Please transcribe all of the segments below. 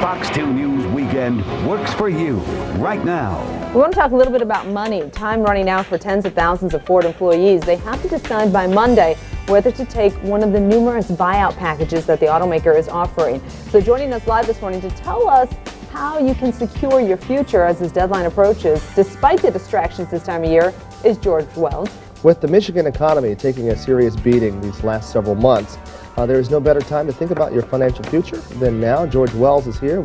Fox 2 News Weekend works for you right now. We want to talk a little bit about money. Time running out for tens of thousands of Ford employees. They have to decide by Monday whether to take one of the numerous buyout packages that the automaker is offering. So joining us live this morning to tell us how you can secure your future as this deadline approaches, despite the distractions this time of year, is George Wells. With the Michigan economy taking a serious beating these last several months, there is no better time to think about your financial future than now. George Wells is here.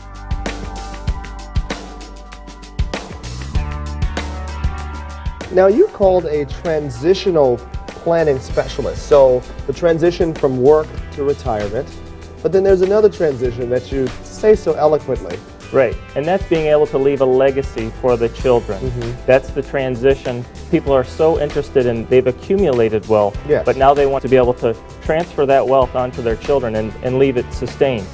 Now, you called a transitional planning specialist, so the transition from work to retirement, but then there's another transition that you say so eloquently. Right, and that's being able to leave a legacy for the children. That's the transition. People are so interested in, they've accumulated wealth, Yes. but now they want to be able to transfer that wealth onto their children and leave it sustained.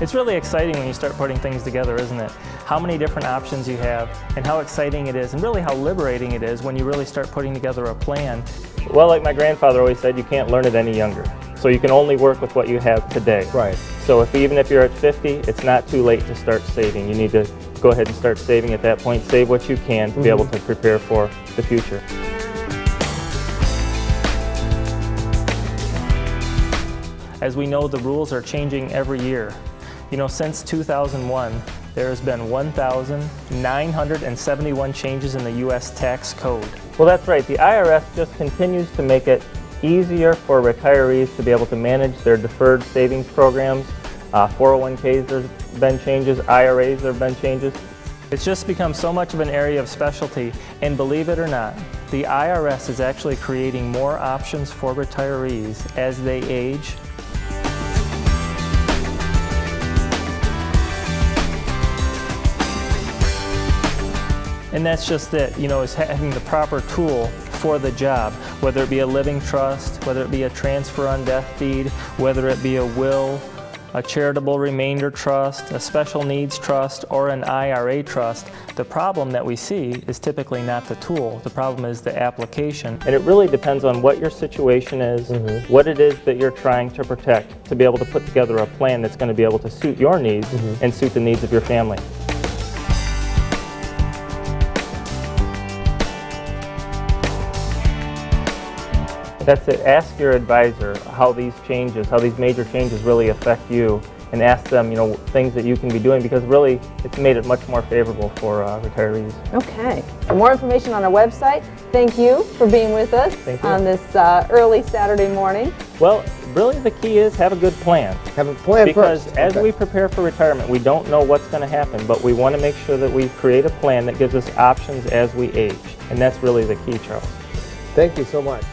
It's really exciting when you start putting things together, isn't it? How many different options you have and how exciting it is and really how liberating it is when you really start putting together a plan. Well, like my grandfather always said, you can't learn it any younger. So you can only work with what you have today. Right. So even if you're at 50, it's not too late to start saving. You need to go ahead and start saving at that point. Save what you can to be able to prepare for the future. As we know, the rules are changing every year. You know, since 2001, there has been 1,971 changes in the U.S. tax code. Well, that's right. The IRS just continues to make it easier for retirees to be able to manage their deferred savings programs. 401ks, there's been changes. IRAs, there have been changes. It's just become so much of an area of specialty, and believe it or not, the IRS is actually creating more options for retirees as they age. And that's just it, you know, is having the proper tool for the job, whether it be a living trust, whether it be a transfer on death deed, whether it be a will, a charitable remainder trust, a special needs trust, or an IRA trust. The problem that we see is typically not the tool. The problem is the application. And it really depends on what your situation is, what it is that you're trying to protect, to be able to put together a plan that's going to be able to suit your needs and suit the needs of your family. That's it. Ask your advisor how these changes, how these major changes really affect you, and ask them, you know, things that you can be doing, because really it's made it much more favorable for retirees. Okay. For more information on our website, thank you for being with us on this early Saturday morning. Well, really the key is have a good plan. Have a plan because first. As we prepare for retirement, we don't know what's going to happen, but we want to make sure that we create a plan that gives us options as we age. And that's really the key, Charles. Thank you so much.